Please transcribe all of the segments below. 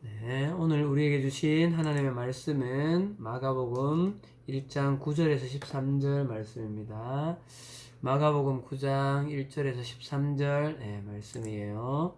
네, 오늘 우리에게 주신 하나님의 말씀은 마가복음 1장 9절에서 13절 말씀입니다. 마가복음 9장 1절에서 13절 말씀이에요.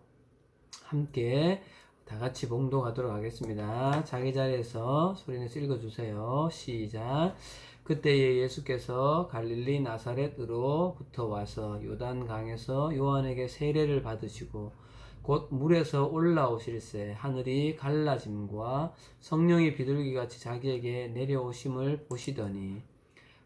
함께 다 같이 봉독하도록 하겠습니다. 자기 자리에서 소리내서 읽어주세요. 시작. 그때에 예수께서 갈릴리 나사렛으로부터 와서 요단강에서 요한에게 세례를 받으시고 곧 물에서 올라오실새 하늘이 갈라짐과 성령이 비둘기같이 자기에게 내려오심을 보시더니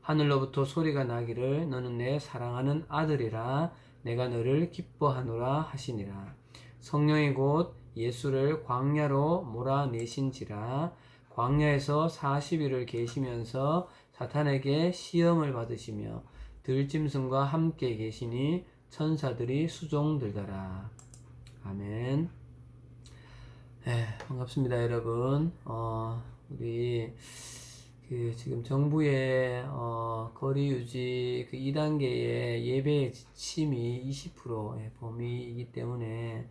하늘로부터 소리가 나기를 너는 내 사랑하는 아들이라 내가 너를 기뻐하노라 하시니라. 성령이 곧 예수를 광야로 몰아내신지라. 광야에서 40일을 계시면서 사탄에게 시험을 받으시며 들짐승과 함께 계시니 천사들이 수종들더라. 아멘. 반갑습니다, 여러분. 우리 지금 정부의 거리 유지 2단계의 예배의 지침이 20% 범위이기 때문에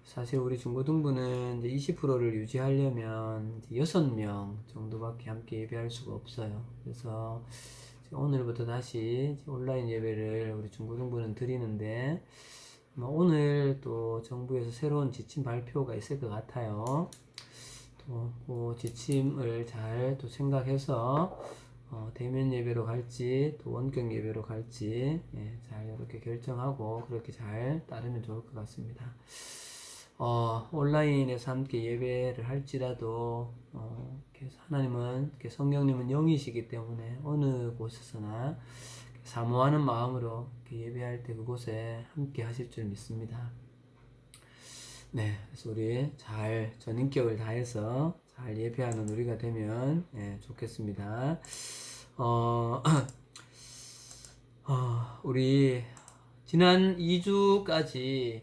사실 우리 중고등부는 이제 20%를 유지하려면 이제 6명 정도밖에 함께 예배할 수가 없어요. 그래서 오늘부터 다시 온라인 예배를 우리 중고등부는 드리는데 오늘 또 정부에서 새로운 지침 발표가 있을 것 같아요. 또 그 지침을 잘 또 생각해서 대면 예배로 갈지 또 원격 예배로 갈지 잘 이렇게 결정하고 그렇게 잘 따르면 좋을 것 같습니다. 온라인에서 함께 예배를 할지라도 하나님은 성령님은 영이시기 때문에 어느 곳에서나 사모하는 마음으로 예배할 때 그곳에 함께 하실 줄 믿습니다. 네, 그래서 우리 잘 전인격을 다해서 잘 예배하는 우리가 되면 좋겠습니다. 우리 지난 2주까지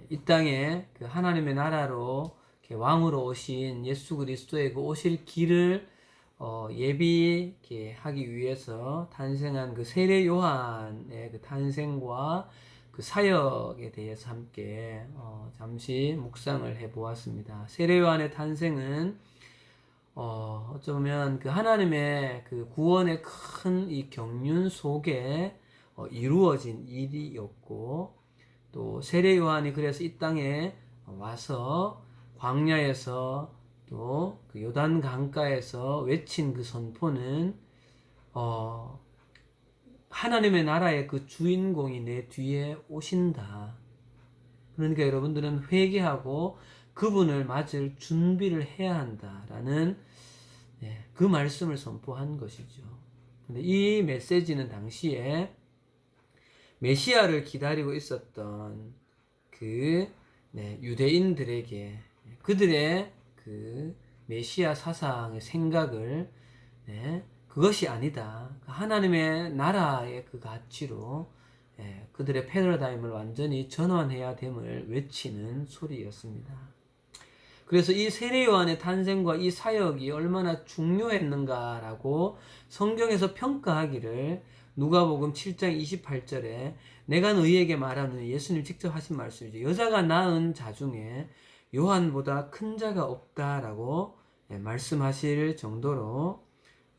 이 땅에 그 하나님의 나라로 왕으로 오신 예수 그리스도의 그 오실 길을 예비하기 위해서 탄생한 그 세례 요한의 그 탄생과 그 사역에 대해서 함께 잠시 묵상을 해 보았습니다. 세례 요한의 탄생은 어쩌면 그 하나님의 그 구원의 큰 이 경륜 속에 이루어진 일이었고, 또 세례 요한이 그래서 이 땅에 와서 광야에서 또 그 요단 강가에서 외친 그 선포는 하나님의 나라의 그 주인공이 내 뒤에 오신다. 그러니까 여러분들은 회개하고 그분을 맞을 준비를 해야 한다라는 그 말씀을 선포한 것이죠. 근데 이 메시지는 당시에 메시아를 기다리고 있었던 그 유대인들에게 그들의 그 메시아 사상의 생각을 그것이 아니다. 하나님의 나라의 그 가치로 그들의 패러다임을 완전히 전환해야 됨을 외치는 소리였습니다. 그래서 이 세례 요한의 탄생과 이 사역이 얼마나 중요했는가라고 성경에서 평가하기를 누가복음 7장 28절에 내가 너희에게 말하노니 예수님 직접 하신 말씀이죠. 여자가 낳은 자 중에 요한보다 큰 자가 없다라고 말씀하실 정도로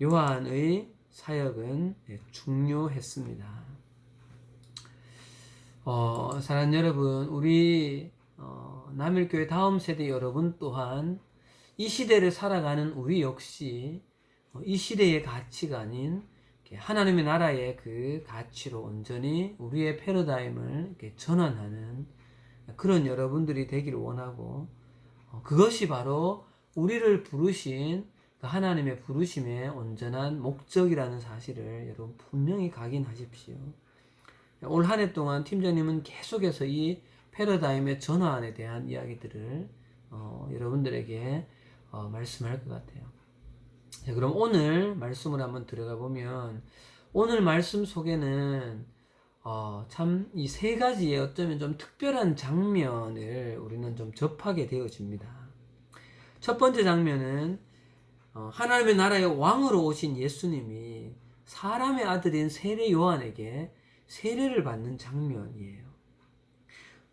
요한의 사역은 중요했습니다. 사랑하는 여러분, 우리 남일교회 다음 세대 여러분 또한 이 시대를 살아가는 우리 역시 이 시대의 가치가 아닌 하나님의 나라의 그 가치로 온전히 우리의 패러다임을 이렇게 전환하는 그런 여러분들이 되기를 원하고, 그것이 바로 우리를 부르신 하나님의 부르심의 온전한 목적이라는 사실을 여러분 분명히 각인하십시오. 올 한 해 동안 팀장님은 계속해서 이 패러다임의 전환에 대한 이야기들을 여러분들에게 말씀할 것 같아요. 자, 그럼 오늘 말씀을 한번 들어가 보면 오늘 말씀 속에는 참 이 세 가지의 어쩌면 좀 특별한 장면을 우리는 좀 접하게 되어집니다. 첫 번째 장면은 하나님의 나라의 왕으로 오신 예수님이 사람의 아들인 세례 요한에게 세례를 받는 장면이에요.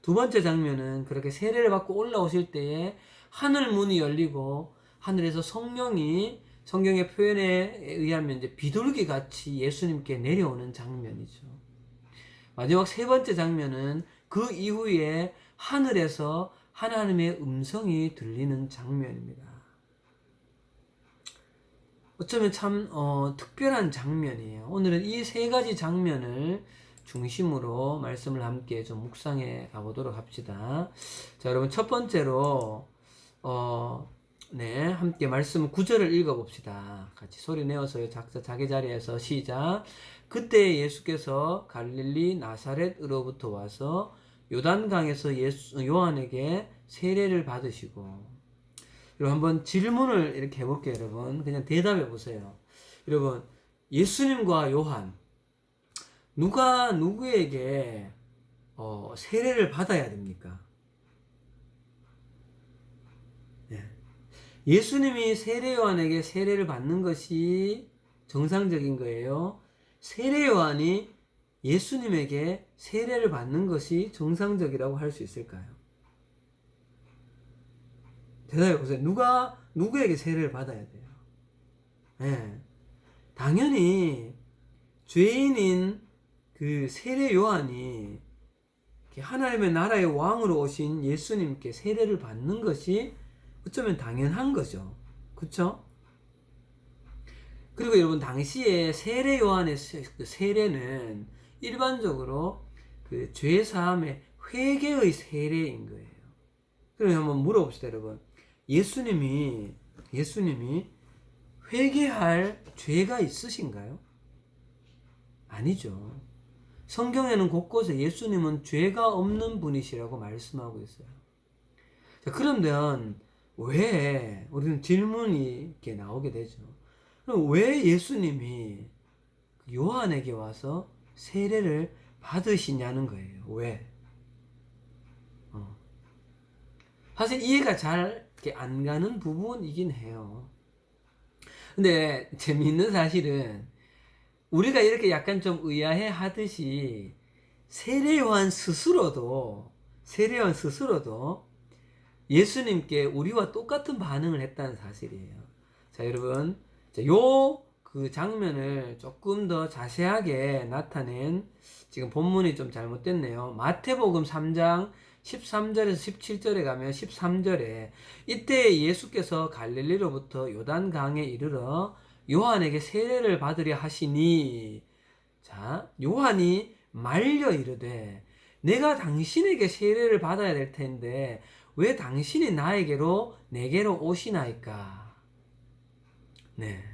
두 번째 장면은 그렇게 세례를 받고 올라오실 때에 하늘 문이 열리고 하늘에서 성령이 성경의 표현에 의하면 이제 비둘기 같이 예수님께 내려오는 장면이죠. 마지막 세 번째 장면은 그 이후에 하늘에서 하나님의 음성이 들리는 장면입니다. 어쩌면 참 특별한 장면이에요. 오늘은 이 세 가지 장면을 중심으로 말씀을 함께 좀 묵상해 가보도록 합시다. 자, 여러분 첫 번째로 함께 말씀 9절을 읽어봅시다. 같이 소리 내어서요. 각자 자기 자리에서 시작. 그때 예수께서 갈릴리 나사렛으로부터 와서 요단강에서 요한에게 세례를 받으시고. 여러분 한번 질문을 이렇게 해볼게요. 여러분 그냥 대답해 보세요. 여러분 예수님과 요한 누가 누구에게 세례를 받아야 됩니까? 네. 예수님이 세례 요한에게 세례를 받는 것이 정상적인 거예요. 세례 요한이 예수님에게 세례를 받는 것이 정상적이라고 할 수 있을까요? 대답해 보세요. 누가 누구에게 세례를 받아야 돼요? 네. 당연히 죄인인 그 세례 요한이 하나님의 나라의 왕으로 오신 예수님께 세례를 받는 것이 어쩌면 당연한 거죠. 그렇죠? 그리고 여러분 당시에 세례 요한의 세례는 일반적으로 그 죄 사함의 회개의 세례인 거예요. 그럼 한번 물어봅시다, 여러분. 예수님이 회개할 죄가 있으신가요? 아니죠. 성경에는 곳곳에 예수님은 죄가 없는 분이시라고 말씀하고 있어요. 자, 그러면 왜 우리는 질문이 이렇게 나오게 되죠. 그럼 왜 예수님이 요한에게 와서 세례를 받으시냐는 거예요. 왜? 사실 이해가 잘 안 가는 부분이긴 해요. 근데 재미있는 사실은 우리가 이렇게 약간 좀 의아해 하듯이 세례요한 스스로도 예수님께 우리와 똑같은 반응을 했다는 사실이에요. 자, 여러분, 요 그 장면을 조금 더 자세하게 나타낸 지금 본문이 좀 잘못됐네요. 마태복음 3장 13절에서 17절에 가면 13절에 이때 예수께서 갈릴리로부터 요단강에 이르러 요한에게 세례를 받으려 하시니, 자, 요한이 말려 이르되 내가 당신에게 세례를 받아야 될 텐데 왜 당신이 내게로 오시나이까? 네.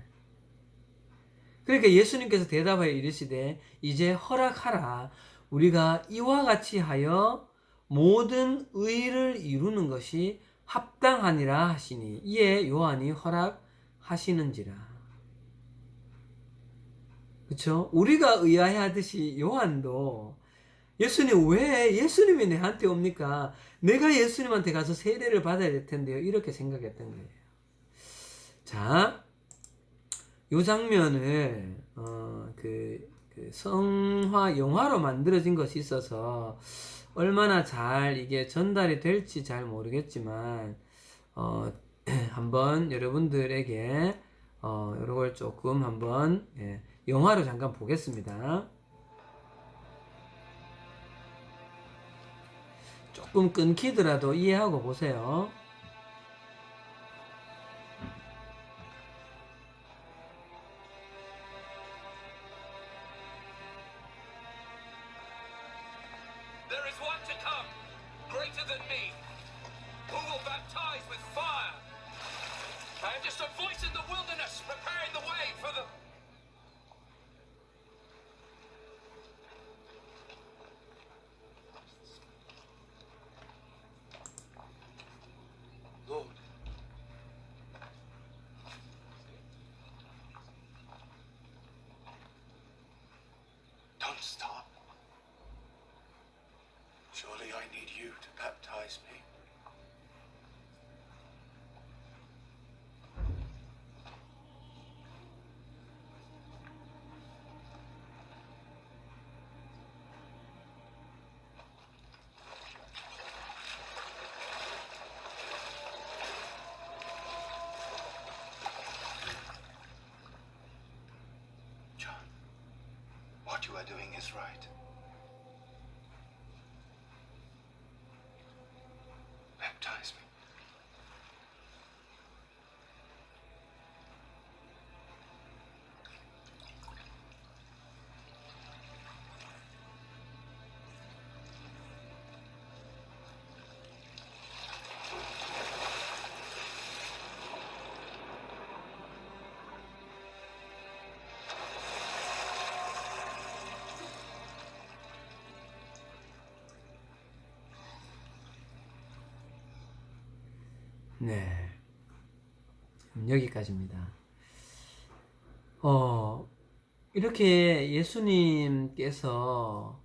그러니까 예수님께서 대답하여 이르시되 이제 허락하라. 우리가 이와 같이 하여 모든 의를 이루는 것이 합당하니라 하시니 이에 요한이 허락하시는지라. 그렇죠? 우리가 의아해 하듯이 요한도 왜 예수님이 내한테 옵니까? 내가 예수님한테 가서 세례를 받아야 될 텐데요. 이렇게 생각했던 거예요. 자, 요 장면을 그 성화 영화로 만들어진 것이 있어서 얼마나 잘 이게 전달이 될지 잘 모르겠지만 한번 여러분들에게 요걸 조금 한번 영화로 잠깐 보겠습니다. 조금 끊기더라도 이해하고 보세요. There is one to come, greater than me, who will baptize with fire. I am just a voice in the wilderness, preparing the way for the... Lord. Don't stop. Surely I need you to baptize me. is right. Baptize me. 네. 여기까지입니다. 이렇게 예수님께서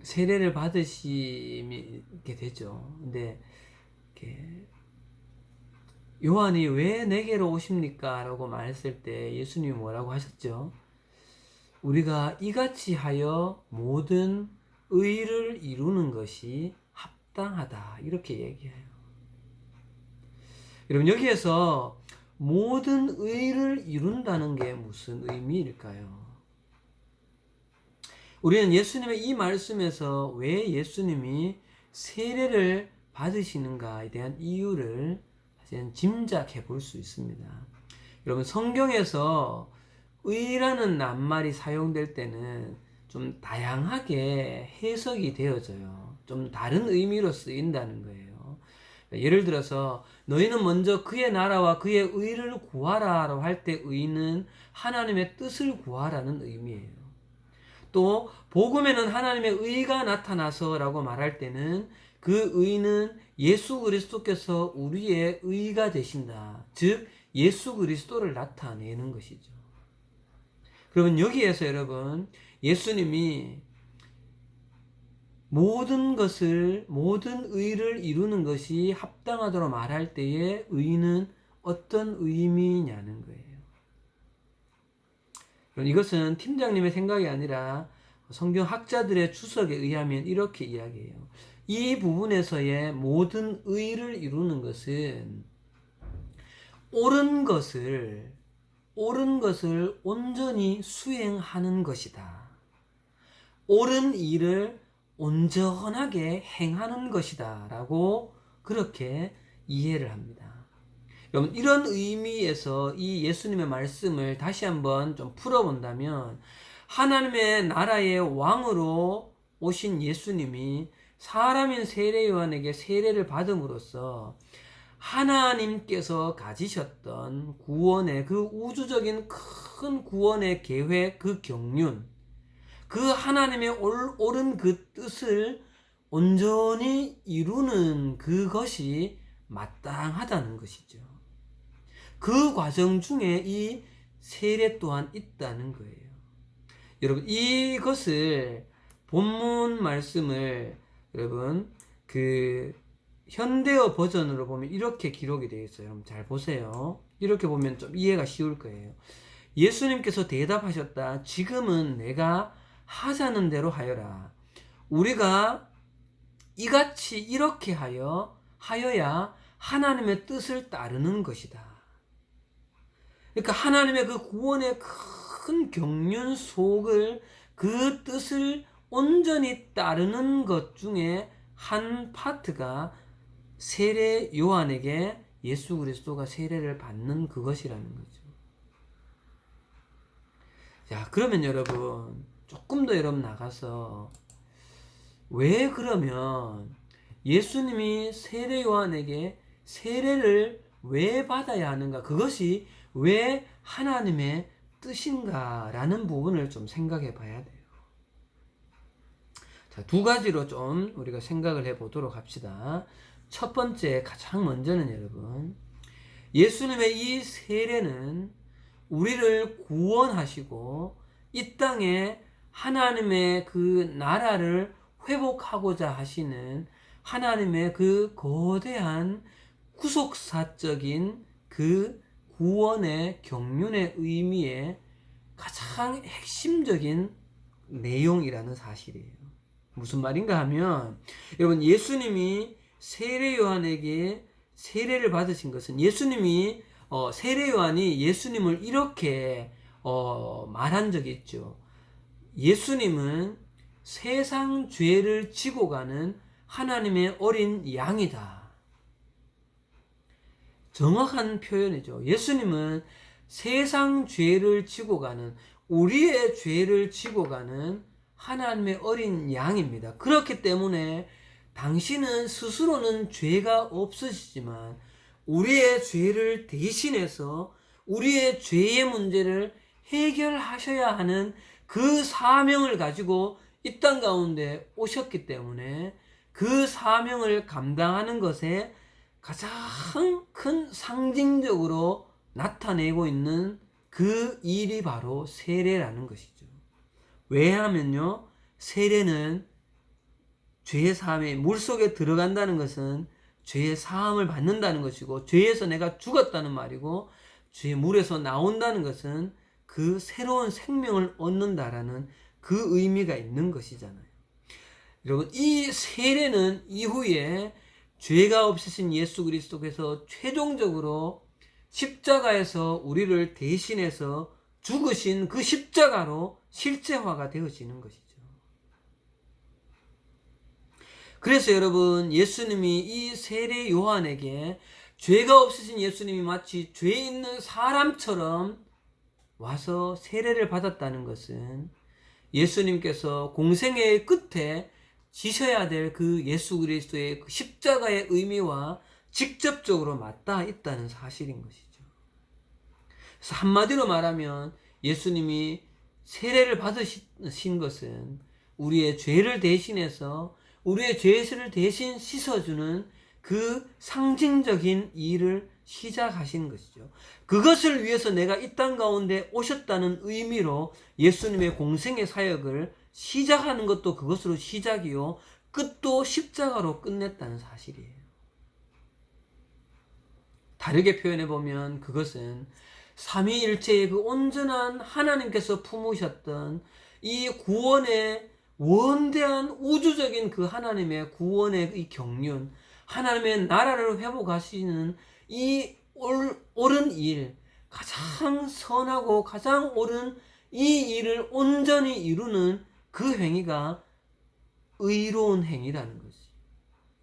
세례를 받으시게 되죠. 근데 이렇게 요한이 왜 내게로 오십니까? 라고 말했을 때 예수님이 뭐라고 하셨죠? 우리가 이같이 하여 모든 의를 이루는 것이 합당하다. 이렇게 얘기해요. 여러분, 여기에서 모든 의를 이룬다는 게 무슨 의미일까요? 우리는 예수님의 이 말씀에서 왜 예수님이 세례를 받으시는가에 대한 이유를 사실은 짐작해 볼 수 있습니다. 여러분, 성경에서 의라는 낱말이 사용될 때는 좀 다양하게 해석이 되어져요. 좀 다른 의미로 쓰인다는 거예요. 예를 들어서 너희는 먼저 그의 나라와 그의 의를 구하라라고 할 때 의는 하나님의 뜻을 구하라는 의미예요. 또 복음에는 하나님의 의가 나타나서라고 말할 때는 그 의는 예수 그리스도께서 우리의 의가 되신다. 즉 예수 그리스도를 나타내는 것이죠. 그러면 여기에서 여러분, 예수님이 모든 의를 이루는 것이 합당하도록 말할 때의 의는 어떤 의미냐는 거예요. 이것은 팀장님의 생각이 아니라 성경 학자들의 주석에 의하면 이렇게 이야기해요. 이 부분에서의 모든 의를 이루는 것은 옳은 것을 온전히 수행하는 것이다. 옳은 일을 온전하게 행하는 것이다. 라고 그렇게 이해를 합니다. 여러분, 이런 의미에서 이 예수님의 말씀을 다시 한번 좀 풀어본다면, 하나님의 나라의 왕으로 오신 예수님이 사람인 세례 요한에게 세례를 받음으로써 하나님께서 가지셨던 구원의 그 우주적인 큰 구원의 계획, 그 경륜, 그 하나님의 옳은 그 뜻을 온전히 이루는 그것이 마땅하다는 것이죠. 그 과정 중에 이 세례 또한 있다는 거예요. 여러분, 이것을 본문 말씀을 여러분 그 현대어 버전으로 보면 이렇게 기록이 되어 있어요. 여러분 잘 보세요. 이렇게 보면 좀 이해가 쉬울 거예요. 예수님께서 대답하셨다. 지금은 내가 하자는 대로 하여라. 우리가 이같이 이렇게 하여야 하나님의 뜻을 따르는 것이다. 그러니까 하나님의 그 구원의 큰 경륜 속을 그 뜻을 온전히 따르는 것 중에 한 파트가 세례 요한에게 예수 그리스도가 세례를 받는 그것이라는 거죠. 자, 그러면 여러분 조금 더 여러분 나가서 왜 그러면 예수님이 세례 요한에게 세례를 왜 받아야 하는가? 그것이 왜 하나님의 뜻인가라는 부분을 좀 생각해 봐야 돼요. 자, 두 가지로 좀 우리가 생각을 해 보도록 합시다. 첫 번째, 가장 먼저는 여러분, 예수님의 이 세례는 우리를 구원하시고 이 땅에 하나님의 그 나라를 회복하고자 하시는 하나님의 그 거대한 구속사적인 그 구원의 경륜의 의미의 가장 핵심적인 내용이라는 사실이에요. 무슨 말인가 하면, 여러분, 예수님이 세례 요한에게 세례를 받으신 것은 세례 요한이 예수님을 이렇게 말한 적이 있죠. 예수님은 세상 죄를 지고 가는 하나님의 어린 양이다. 정확한 표현이죠. 예수님은 세상 죄를 지고 가는, 우리의 죄를 지고 가는 하나님의 어린 양입니다. 그렇기 때문에 당신은 스스로는 죄가 없으시지만 우리의 죄를 대신해서 우리의 죄의 문제를 해결하셔야 하는 그 사명을 가지고 이 땅 가운데 오셨기 때문에 그 사명을 감당하는 것에 가장 큰 상징적으로 나타내고 있는 그 일이 바로 세례라는 것이죠. 왜냐하면요, 세례는 죄의 사함에, 물속에 들어간다는 것은 죄의 사함을 받는다는 것이고, 죄에서 내가 죽었다는 말이고, 죄의 물에서 나온다는 것은 그 새로운 생명을 얻는다라는 그 의미가 있는 것이잖아요. 여러분, 이 세례는 이후에 죄가 없으신 예수 그리스도께서 최종적으로 십자가에서 우리를 대신해서 죽으신 그 십자가로 실제화가 되어지는 것이죠. 그래서 여러분, 예수님이 이 세례 요한에게 죄가 없으신 예수님이 마치 죄 있는 사람처럼 와서 세례를 받았다는 것은 예수님께서 공생애의 끝에 지셔야 될 그 예수 그리스도의 그 십자가의 의미와 직접적으로 맞닿아 있다는 사실인 것이죠. 그래서 한마디로 말하면 예수님이 세례를 받으신 것은 우리의 죄를 대신해서 우리의 죄를 대신 씻어주는 그 상징적인 일을 시작하신 것이죠. 그것을 위해서 내가 이 땅 가운데 오셨다는 의미로 예수님의 공생의 사역을 시작하는 것도 그것으로 시작이요, 끝도 십자가로 끝냈다는 사실이에요. 다르게 표현해 보면 그것은 삼위일체의 그 온전한 하나님께서 품으셨던 이 구원의 원대한 우주적인 그 하나님의 구원의 이 경륜, 하나님의 나라를 회복하시는 이 옳은 일, 가장 선하고 가장 옳은 이 일을 온전히 이루는 그 행위가 의로운 행위라는 것이.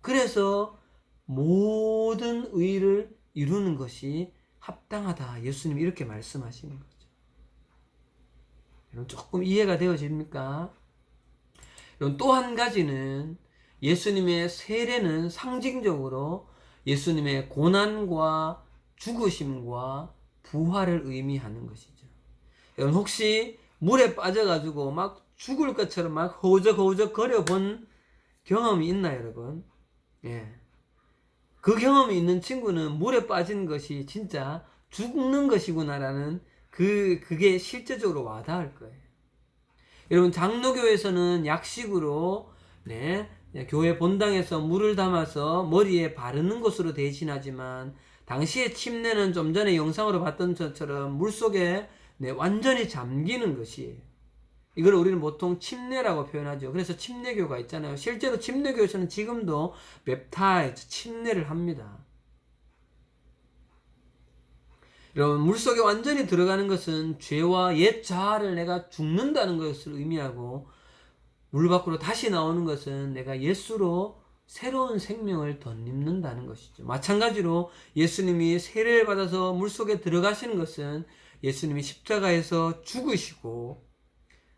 그래서 모든 의를 이루는 것이 합당하다. 예수님이 이렇게 말씀하시는 거죠. 여러분, 조금 이해가 되어집니까? 여러분, 또 한 가지는 예수님의 세례는 상징적으로 예수님의 고난과 죽으심과 부활을 의미하는 것이죠. 여러분, 혹시 물에 빠져가지고 막 죽을 것처럼 막 허우적허우적 거려본 경험이 있나요, 여러분? 예. 그 경험이 있는 친구는 물에 빠진 것이 진짜 죽는 것이구나라는 그게 실제적으로 와닿을 거예요. 여러분, 장로교에서는 약식으로, 교회 본당에서 물을 담아서 머리에 바르는 것으로 대신하지만, 당시의 침례는 좀 전에 영상으로 봤던 것처럼 물속에 완전히 잠기는 것이에요. 이걸 우리는 보통 침례라고 표현하죠. 그래서 침례교가 있잖아요. 실제로 침례교에서는 지금도 웹타이즈, 침례를 합니다. 여러분, 물속에 완전히 들어가는 것은 죄와 옛 자아를 내가 죽는다는 것을 의미하고, 물 밖으로 다시 나오는 것은 내가 예수로 새로운 생명을 덧입는다는 것이죠. 마찬가지로 예수님이 세례를 받아서 물속에 들어가시는 것은 예수님이 십자가에서 죽으시고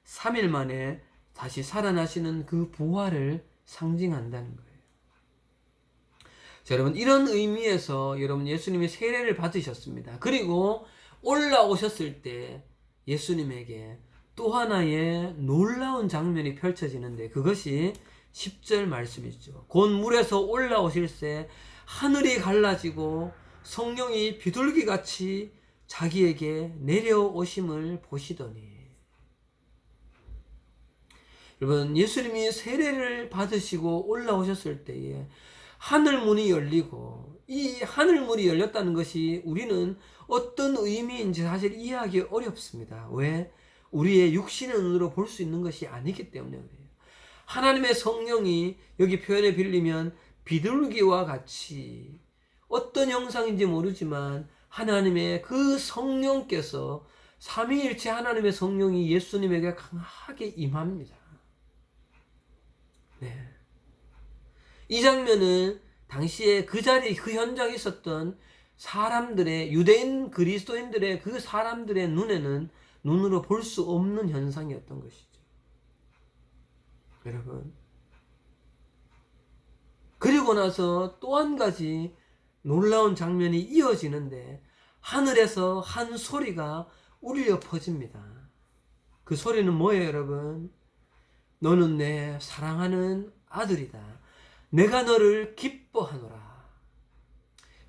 3일 만에 다시 살아나시는 그 부활을 상징한다는 거예요. 자, 여러분, 이런 의미에서 여러분, 예수님이 세례를 받으셨습니다. 그리고 올라오셨을 때 예수님에게 또 하나의 놀라운 장면이 펼쳐지는데, 그것이 10절 말씀이죠. 곧 물에서 올라오실새 하늘이 갈라지고 성령이 비둘기같이 자기에게 내려오심을 보시더니. 여러분, 예수님이 세례를 받으시고 올라오셨을 때에 하늘문이 열리고, 이 하늘문이 열렸다는 것이 우리는 어떤 의미인지 사실 이해하기 어렵습니다. 왜? 우리의 육신의 눈으로 볼 수 있는 것이 아니기 때문에 그래요. 하나님의 성령이, 여기 표현에 빌리면 비둘기와 같이, 어떤 형상인지 모르지만 하나님의 그 성령께서 삼위일체 하나님의 성령이 예수님에게 강하게 임합니다. 네. 이 장면은 당시에 그 자리에 그 현장에 있었던 사람들의 유대인 그리스도인들의 그 사람들의 눈에는 눈으로 볼 수 없는 현상이었던 것이죠. 여러분, 그리고 나서 또 한 가지 놀라운 장면이 이어지는데 하늘에서 한 소리가 울려 퍼집니다. 그 소리는 뭐예요, 여러분? 너는 내 사랑하는 아들이다. 내가 너를 기뻐하노라.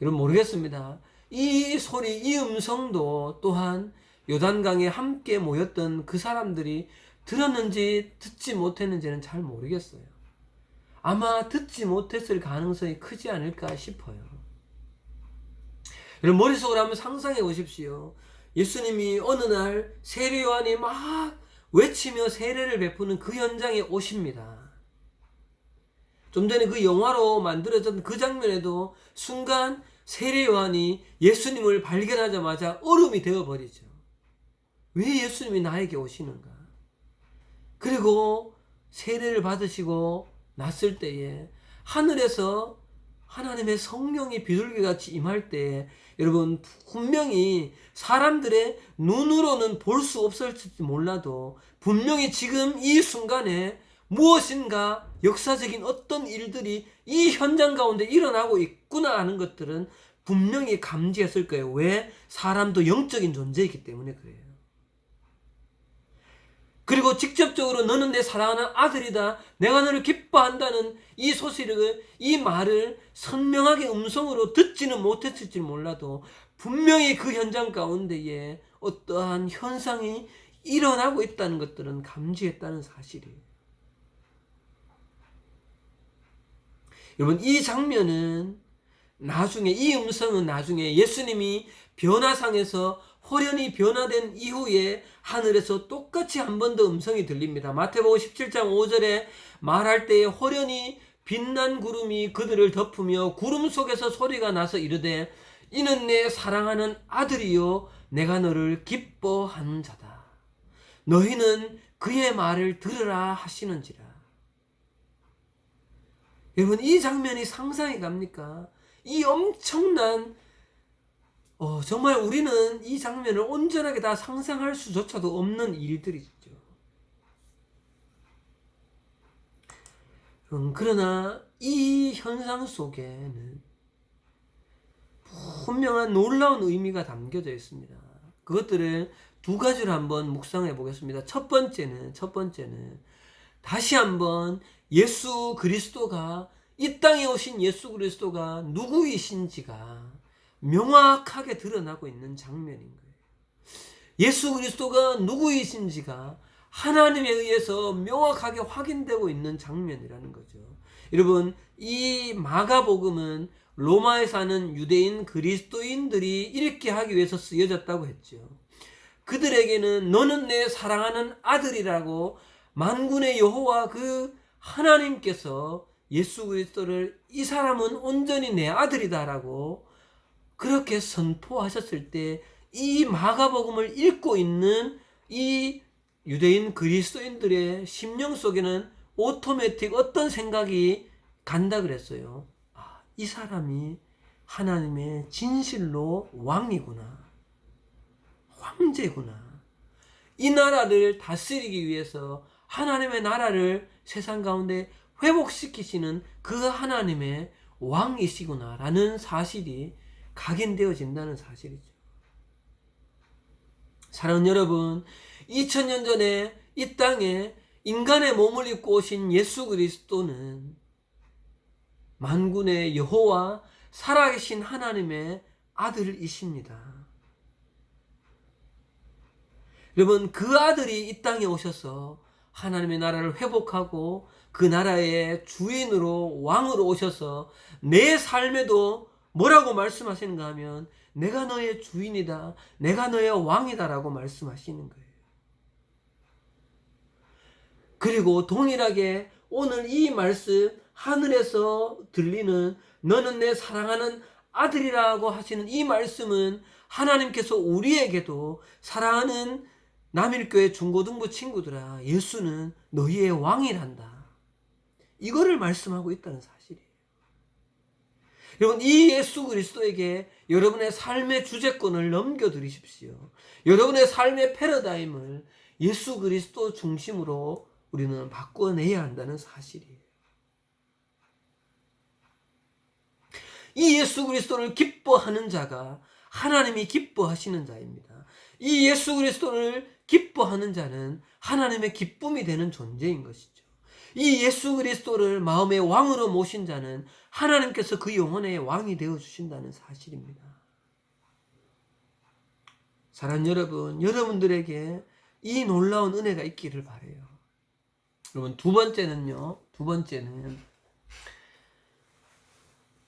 여러분, 모르겠습니다. 이 소리, 이 음성도 또한 요단강에 함께 모였던 그 사람들이 들었는지 듣지 못했는지는 잘 모르겠어요. 아마 듣지 못했을 가능성이 크지 않을까 싶어요. 여러분, 머릿속으로 한번 상상해 보십시오. 예수님이 어느 날 세례 요한이 막 외치며 세례를 베푸는 그 현장에 오십니다. 좀 전에 그 영화로 만들어진 그 장면에도 순간 세례 요한이 예수님을 발견하자마자 얼음이 되어버리죠. 왜 예수님이 나에게 오시는가? 그리고 세례를 받으시고 났을 때에 하늘에서 하나님의 성령이 비둘기같이 임할 때에 여러분, 분명히 사람들의 눈으로는 볼 수 없을지 몰라도 분명히 지금 이 순간에 무엇인가 역사적인 어떤 일들이 이 현장 가운데 일어나고 있구나 하는 것들은 분명히 감지했을 거예요. 왜? 사람도 영적인 존재이기 때문에 그래요. 그리고 직접적으로 너는 내 사랑하는 아들이다, 내가 너를 기뻐한다는 이 소식을, 이 말을 선명하게 음성으로 듣지는 못했을지 몰라도 분명히 그 현장 가운데에 어떠한 현상이 일어나고 있다는 것들은 감지했다는 사실이에요. 여러분, 이 장면은 나중에, 이 음성은 나중에 예수님이 변화상에서 호련히 변화된 이후에 하늘에서 똑같이 한 번 더 음성이 들립니다. 마태복음 17장 5절에 말할 때에 호련히 빛난 구름이 그들을 덮으며 구름 속에서 소리가 나서 이르되 이는 내 사랑하는 아들이요 내가 너를 기뻐하는 자다. 너희는 그의 말을 들으라 하시는지라. 여러분, 이 장면이 상상이 갑니까? 이 엄청난 정말 우리는 이 장면을 온전하게 다 상상할 수조차도 없는 일들이죠. 그러나 이 현상 속에는 분명한 놀라운 의미가 담겨져 있습니다. 그것들을 두 가지로 한번 묵상해 보겠습니다. 첫 번째는 다시 한번 예수 그리스도가, 이 땅에 오신 예수 그리스도가 누구이신지가 명확하게 드러나고 있는 장면인 거예요. 예수 그리스도가 누구이신지가 하나님에 의해서 명확하게 확인되고 있는 장면이라는 거죠. 여러분, 이 마가복음은 로마에 사는 유대인 그리스도인들이 읽게 하기 위해서 쓰여졌다고 했죠. 그들에게는 너는 내 사랑하는 아들이라고 만군의 여호와 그 하나님께서 예수 그리스도를 이 사람은 온전히 내 아들이다라고 그렇게 선포하셨을 때 이 마가복음을 읽고 있는 이 유대인 그리스도인들의 심령 속에는 오토매틱 어떤 생각이 간다 그랬어요. 이 사람이 하나님의 진실로 왕이구나, 황제구나. 이 나라를 다스리기 위해서 하나님의 나라를 세상 가운데 회복시키시는 그 하나님의 왕이시구나 라는 사실이 각인되어진다는 사실이죠. 사랑하는 여러분, 2000년 전에 이 땅에 인간의 몸을 입고 오신 예수 그리스도는 만군의 여호와 살아계신 하나님의 아들이십니다. 여러분, 그 아들이 이 땅에 오셔서 하나님의 나라를 회복하고 그 나라의 주인으로, 왕으로 오셔서 내 삶에도 뭐라고 말씀하시는가 하면 내가 너의 주인이다, 내가 너의 왕이다 라고 말씀하시는 거예요. 그리고 동일하게 오늘 이 말씀, 하늘에서 들리는 너는 내 사랑하는 아들이라고 하시는 이 말씀은 하나님께서 우리에게도 사랑하는 남일교회 중고등부 친구들아, 예수는 너희의 왕이란다, 이거를 말씀하고 있다는 사실이에요. 여러분, 이 예수 그리스도에게 여러분의 삶의 주재권을 넘겨드리십시오. 여러분의 삶의 패러다임을 예수 그리스도 중심으로 우리는 바꿔내야 한다는 사실이에요. 이 예수 그리스도를 기뻐하는 자가 하나님이 기뻐하시는 자입니다. 이 예수 그리스도를 기뻐하는 자는 하나님의 기쁨이 되는 존재인 것이죠. 이 예수 그리스도를 마음의 왕으로 모신 자는 하나님께서 그 영혼의 왕이 되어 주신다는 사실입니다. 사랑하는 여러분, 여러분들에게 이 놀라운 은혜가 있기를 바라요. 여러분, 두 번째는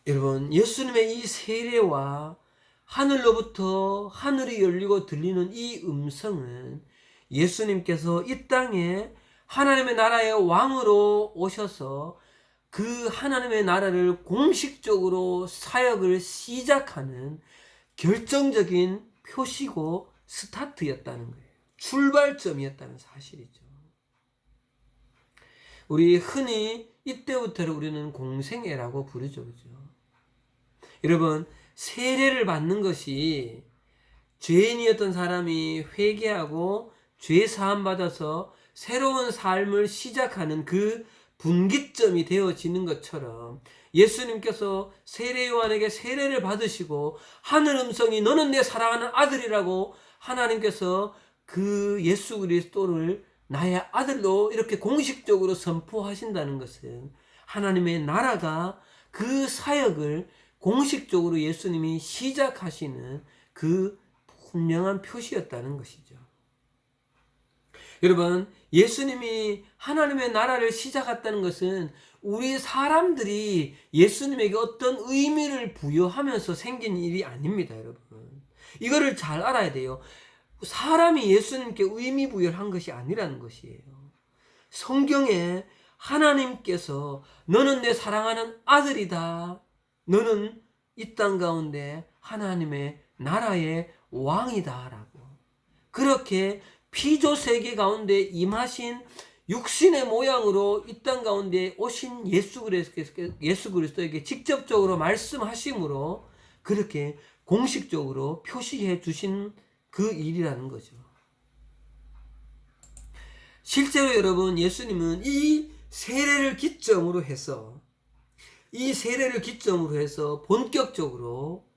여러분, 예수님의 이 세례와 하늘로부터 하늘이 열리고 들리는 이 음성은 예수님께서 이 땅에 하나님의 나라의 왕으로 오셔서 그 하나님의 나라를 공식적으로 사역을 시작하는 결정적인 표시고 스타트였다는 거예요. 출발점이었다는 사실이죠. 우리 흔히 이때부터를 우리는 공생애라고 부르죠. 그죠? 여러분, 세례를 받는 것이 죄인이었던 사람이 회개하고 죄 사함 받아서 새로운 삶을 시작하는 그 분기점이 되어지는 것처럼 예수님께서 세례 요한에게 세례를 받으시고 하늘 음성이 너는 내 사랑하는 아들이라고 하나님께서 그 예수 그리스도를 나의 아들로 이렇게 공식적으로 선포하신다는 것은 하나님의 나라가 그 사역을 공식적으로 예수님이 시작하시는 그 분명한 표시였다는 것이죠. 여러분, 예수님이 하나님의 나라를 시작했다는 것은 우리 사람들이 예수님에게 어떤 의미를 부여하면서 생긴 일이 아닙니다, 여러분. 이거를 잘 알아야 돼요. 사람이 예수님께 의미 부여를 한 것이 아니라는 것이에요. 성경에 하나님께서 너는 내 사랑하는 아들이다, 너는 이 땅 가운데 하나님의 나라의 왕이다 라고, 그렇게 피조 세계 가운데 임하신 육신의 모양으로 이 땅 가운데 오신 예수 그리스도에게 직접적으로 말씀하심으로 그렇게 공식적으로 표시해 주신 그 일이라는 거죠. 실제로 여러분, 예수님은 이 세례를 기점으로 해서 본격적으로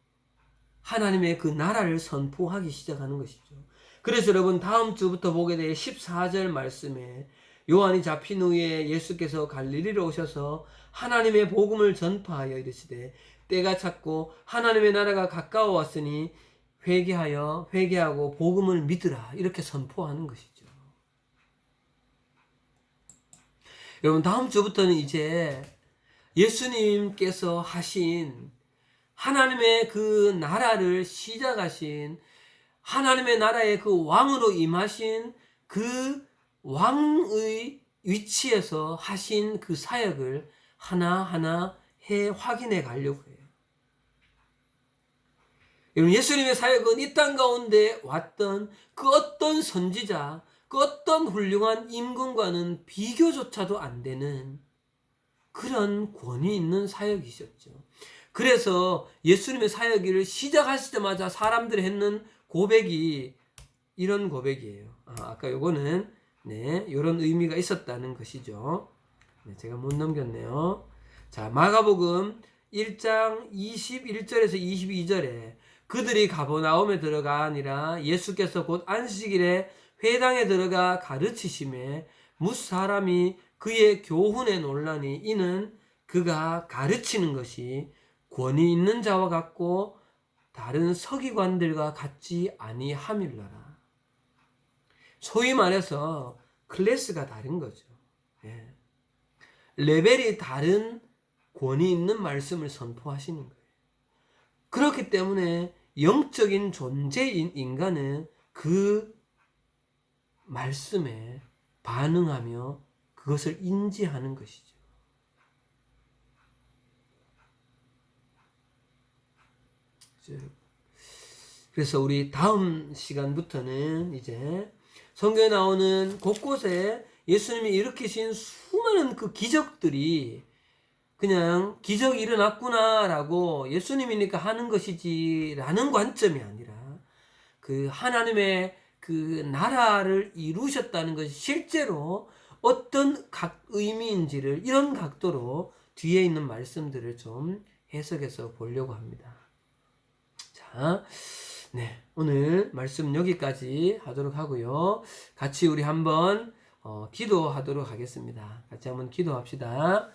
하나님의 그 나라를 선포하기 시작하는 것이죠. 그래서 여러분, 다음 주부터 보게 될 14절 말씀에 요한이 잡힌 후에 예수께서 갈릴리로 오셔서 하나님의 복음을 전파하여 이르시되 때가 찼고 하나님의 나라가 가까워 왔으니 회개하고 복음을 믿으라, 이렇게 선포하는 것이죠. 여러분, 다음 주부터는 이제 예수님께서 하신 하나님의 그 나라를 시작하신 하나님의 나라의 그 왕으로 임하신 그 왕의 위치에서 하신 그 사역을 하나하나 확인해 가려고 해요. 여러분, 예수님의 사역은 이 땅 가운데 왔던 그 어떤 선지자, 그 어떤 훌륭한 임금과는 비교조차도 안 되는 그런 권위 있는 사역이셨죠. 그래서 예수님의 사역을 시작하시자마자 사람들이 했는 고백이 이런 고백이에요. 아까 요거는 이런 의미가 있었다는 것이죠. 제가 못 넘겼네요. 자, 마가복음 1장 21절에서 22절에 그들이 가버나움에 들어가니라 예수께서 곧 안식일에 회당에 들어가 가르치심에 뭇 사람이 그의 교훈에 놀라니 이는 그가 가르치는 것이 권위 있는 자와 같고 다른 서기관들과 같지 아니함일라라. 소위 말해서 클래스가 다른 거죠. 레벨이 다른 권위 있는 말씀을 선포하시는 거예요. 그렇기 때문에 영적인 존재인 인간은 그 말씀에 반응하며 그것을 인지하는 것이죠. 그래서 우리 다음 시간부터는 이제 성경에 나오는 곳곳에 예수님이 일으키신 수많은 그 기적들이 그냥 기적이 일어났구나라고 예수님이니까 하는 것이지라는 관점이 아니라 그 하나님의 그 나라를 이루셨다는 것이 실제로 어떤 의미인지를 이런 각도로 뒤에 있는 말씀들을 좀 해석해서 보려고 합니다. 자, 네, 오늘 말씀 여기까지 하도록 하고요. 같이 우리 한번 기도하도록 하겠습니다. 같이 한번 기도합시다.